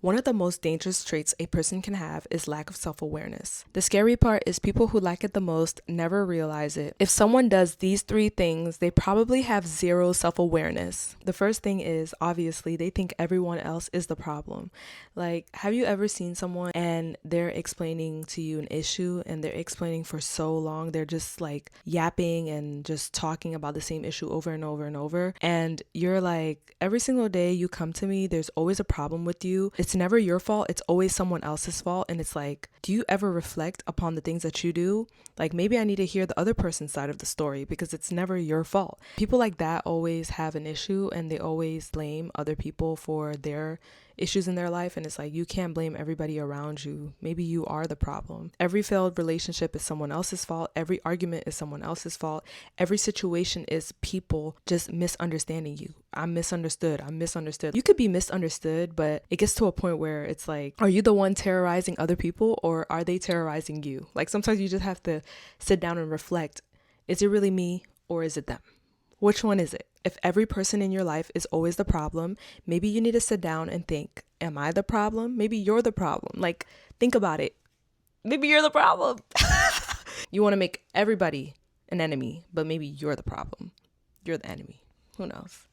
One of the most dangerous traits a person can have is lack of self-awareness. The scary part is people who lack it the most never realize it. If someone does these three things, they probably have zero self-awareness. The first thing is, obviously, they think everyone else is the problem. Like, have you ever seen someone and they're explaining to you an issue and they're explaining for so long, they're just like yapping and just talking about the same issue over and over and over. And you're like, every single day you come to me, there's always a problem with you. It's never your fault. It's always someone else's fault. And it's like, do you ever reflect upon the things that you do? Like, maybe I need to hear the other person's side of the story because it's never your fault. People like that always have an issue and they always blame other people for their issues in their life. And it's like, you can't blame everybody around you. Maybe you are the problem. Every failed relationship is someone else's fault. Every argument is someone else's fault. Every situation is people just misunderstanding you. I'm misunderstood. I'm misunderstood. You could be misunderstood, but it gets to a point where it's like, are you the one terrorizing other people or are they terrorizing you? Like, sometimes you just have to sit down and reflect. Is it really me or is it them? Which one is it? If every person in your life is always the problem, maybe you need to sit down and think, am I the problem? Maybe you're the problem. Like, think about it. Maybe you're the problem. You want to make everybody an enemy, but maybe you're the problem. You're the enemy. Who knows?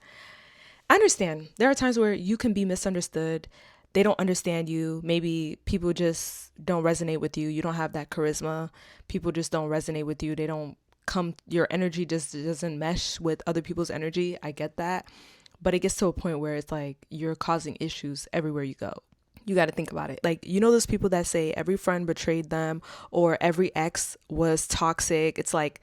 I understand. There are times where you can be misunderstood. They don't understand you. Maybe people just don't resonate with you. You don't have that charisma. People just don't resonate with you. They don't your energy just doesn't mesh with other people's energy. I get that. But it gets to a point where it's like you're causing issues everywhere you go. You got to think about it. Like, you know, those people that say every friend betrayed them or every ex was toxic. It's like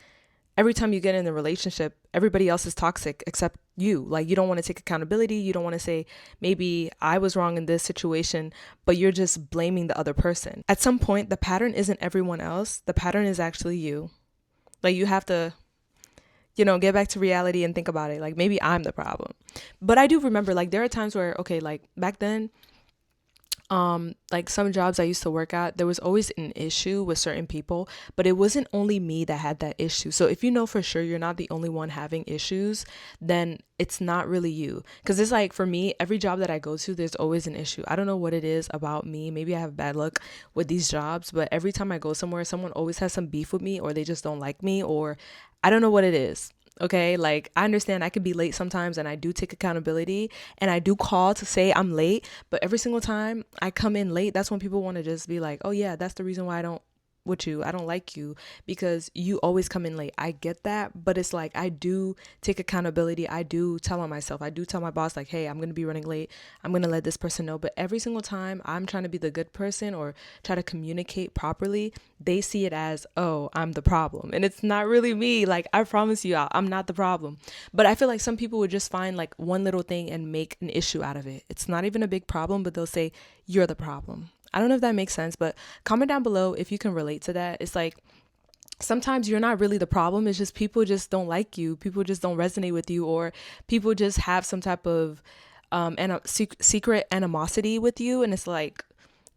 every time you get in a relationship, everybody else is toxic except you. Like, you don't want to take accountability. You don't want to say, maybe I was wrong in this situation, but you're just blaming the other person. At some point, the pattern isn't everyone else. The pattern is actually you. Like, you have to, get back to reality and think about it. Like, maybe I'm the problem. But I do remember, like, there are times where, okay, like back then, like some jobs I used to work at, there was always an issue with certain people, but it wasn't only me that had that issue. So if you know for sure you're not the only one having issues, then it's not really you. Because it's like, for me, every job that I go to, there's always an issue. I don't know what it is about me. Maybe I have bad luck with these jobs, but every time I go somewhere, someone always has some beef with me, or they just don't like me, or I don't know what it is. Okay, like, I understand I could be late sometimes and I do take accountability and I do call to say I'm late, but every single time I come in late, that's when people want to just be like, oh yeah, that's the reason why I don't like you, because you always come in late. I get that, but it's like, I do take accountability. I do tell on myself. I do tell my boss, like, hey, I'm going to be running late. I'm going to let this person know. But every single time I'm trying to be the good person or try to communicate properly, they see it as, oh, I'm the problem. And it's not really me. Like, I promise you, I'm not the problem. But I feel like some people would just find like one little thing and make an issue out of it. It's not even a big problem, but they'll say, you're the problem. I don't know if that makes sense, but comment down below if you can relate to that. It's like, sometimes you're not really the problem. It's just people just don't like you. People just don't resonate with you, or people just have some type of secret animosity with you. And it's like,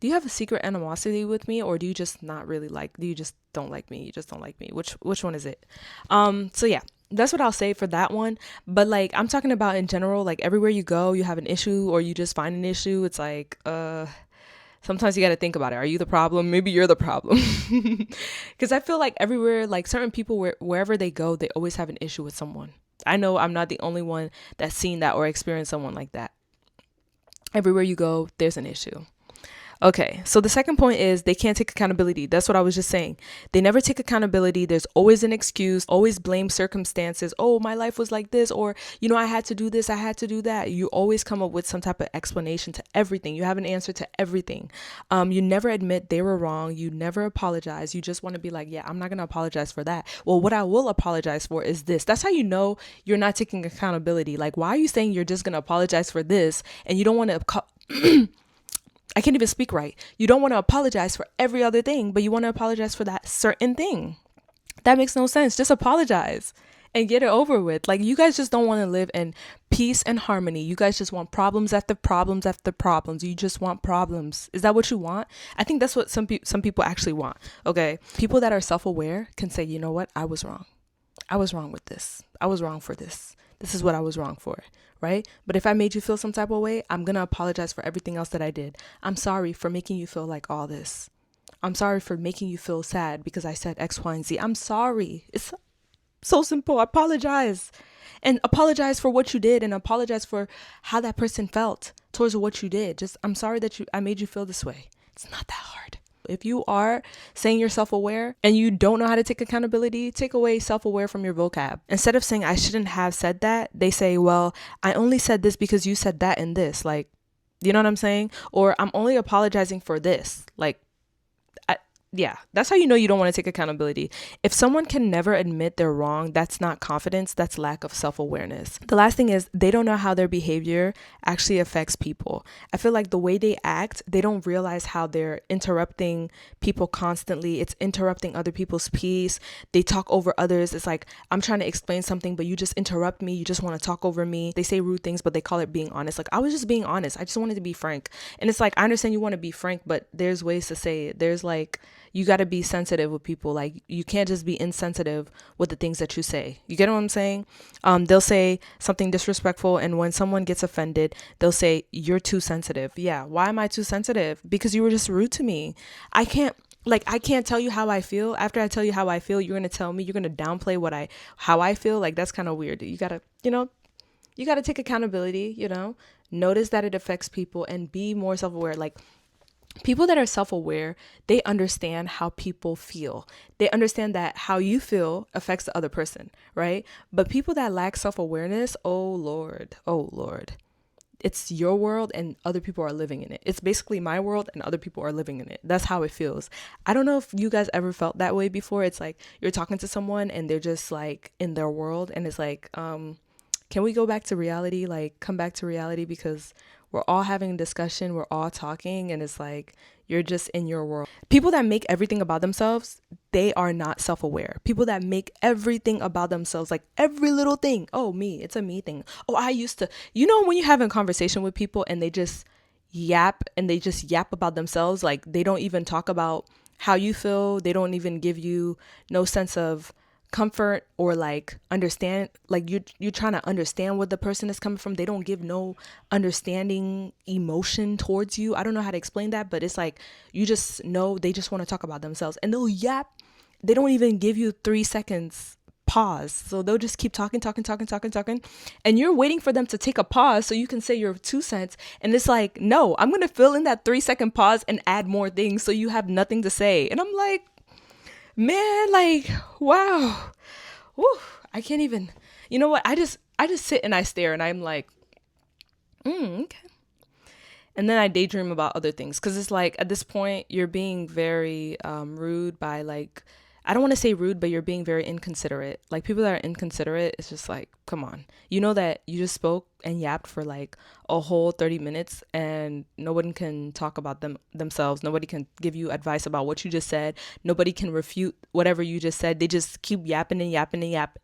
do you have a secret animosity with me, or do you just do you just don't like me? You just don't like me. Which one is it? So yeah. That's what I'll say for that one. But like, I'm talking about in general, like everywhere you go, you have an issue or you just find an issue. It's like, sometimes you got to think about it. Are you the problem? Maybe you're the problem. Because I feel like everywhere, like certain people, wherever they go, they always have an issue with someone. I know I'm not the only one that's seen that or experienced someone like that. Everywhere you go, there's an issue. Okay, so the second point is they can't take accountability. That's what I was just saying. They never take accountability. There's always an excuse, always blame circumstances. Oh, my life was like this, or, I had to do this, I had to do that. You always come up with some type of explanation to everything. You have an answer to everything. You never admit they were wrong. You never apologize. You just want to be like, yeah, I'm not going to apologize for that. Well, what I will apologize for is this. That's how you know you're not taking accountability. Like, why are you saying you're just going to apologize for this and you don't want to I can't even speak right. You don't want to apologize for every other thing, but you want to apologize for that certain thing. That makes no sense. Just apologize and get it over with. Like, you guys just don't want to live in peace and harmony. You guys just want problems after problems after problems. You just want problems. Is that what you want? I think that's what some people actually want. Okay. People that are self-aware can say, you know what? I was wrong. I was wrong with this. I was wrong for this. This is what I was wrong for, right? But if I made you feel some type of way, I'm going to apologize for everything else that I did. I'm sorry for making you feel like all this. I'm sorry for making you feel sad because I said X, Y, and Z. I'm sorry. It's so simple. Apologize. And apologize for what you did, and apologize for how that person felt towards what you did. Just, I'm sorry that I made you feel this way. It's not that hard. If you are saying you're self-aware and you don't know how to take accountability, take away self-aware from your vocab. Instead of saying I shouldn't have said that, they say, well, I only said this because you said that and this. Like, you know what I'm saying? Or I'm only apologizing for this. Like, yeah, that's how you know you don't want to take accountability. If someone can never admit they're wrong, that's not confidence, that's lack of self-awareness. The last thing is they don't know how their behavior actually affects people. I feel like the way they act, they don't realize how they're interrupting people constantly. It's interrupting other people's peace. They talk over others. It's like, I'm trying to explain something, but you just interrupt me. You just want to talk over me. They say rude things, but they call it being honest. Like, I was just being honest. I just wanted to be frank. And it's like, I understand you want to be frank, but there's ways to say it. There's like, you got to be sensitive with people. Like, you can't just be insensitive with the things that you say. You get what I'm saying? They'll say something disrespectful, and when someone gets offended, they'll say, you're too sensitive. Yeah. Why am I too sensitive? Because you were just rude to me. I can't tell you how I feel. After I tell you how I feel, you're going to tell me, you're going to downplay how I feel. Like, that's kind of weird. You got to take accountability, notice that it affects people and be more self-aware. Like, people that are self-aware, they understand how people feel. They understand that how you feel affects the other person, right? But people that lack self-awareness, oh Lord, it's your world and other people are living in it. It's basically my world and other people are living in it. That's how it feels. I don't know if you guys ever felt that way before. It's like you're talking to someone and they're just like in their world, and it's like, can we go back to reality? Like, come back to reality, because we're all having a discussion, we're all talking, and it's like you're just in your world. People that make everything about themselves, they are not self-aware. People that make everything about themselves, like every little thing, oh, me, it's a me thing. Oh, I used to, when you're having a conversation with people and they just yap about themselves, like they don't even talk about how you feel. They don't even give you no sense of comfort or like understand, like you're trying to understand where the person is coming from. They don't give no understanding emotion towards you. I don't know how to explain that, but it's like you just know they just want to talk about themselves, and they'll yap. They don't even give you 3 seconds pause. So they'll just keep talking, and you're waiting for them to take a pause so you can say your 2 cents. And it's like, no, I'm gonna fill in that 3-second pause and add more things so you have nothing to say. And I'm like, man, like, wow. Whew, I can't even, you know what? I just sit and I stare and I'm like, okay. And then I daydream about other things. Cause it's like, at this point, you're being very rude by like, I don't want to say rude, but you're being very inconsiderate. Like, people that are inconsiderate, it's just like, come on. You know that you just spoke and yapped for like a whole 30 minutes and no one can talk about themselves. Nobody can give you advice about what you just said. Nobody can refute whatever you just said. They just keep yapping and yapping and yapping.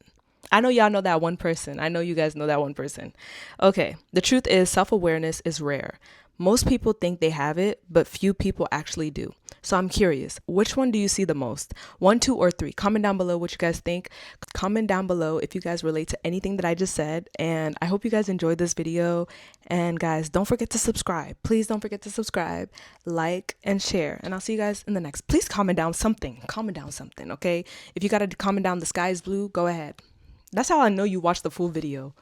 I know y'all know that one person. I know you guys know that one person. Okay. The truth is, self-awareness is rare. Most people think they have it, but few people actually do. So I'm curious, which one do you see the most? 1, 2, or 3? Comment down below what you guys think. Comment down below if you guys relate to anything that I just said. And I hope you guys enjoyed this video. And guys, don't forget to subscribe. Please don't forget to subscribe, like, and share. And I'll see you guys in the next. Please comment down something. Comment down something, okay? If you got to comment down the sky is blue, go ahead. That's how I know you watched the full video.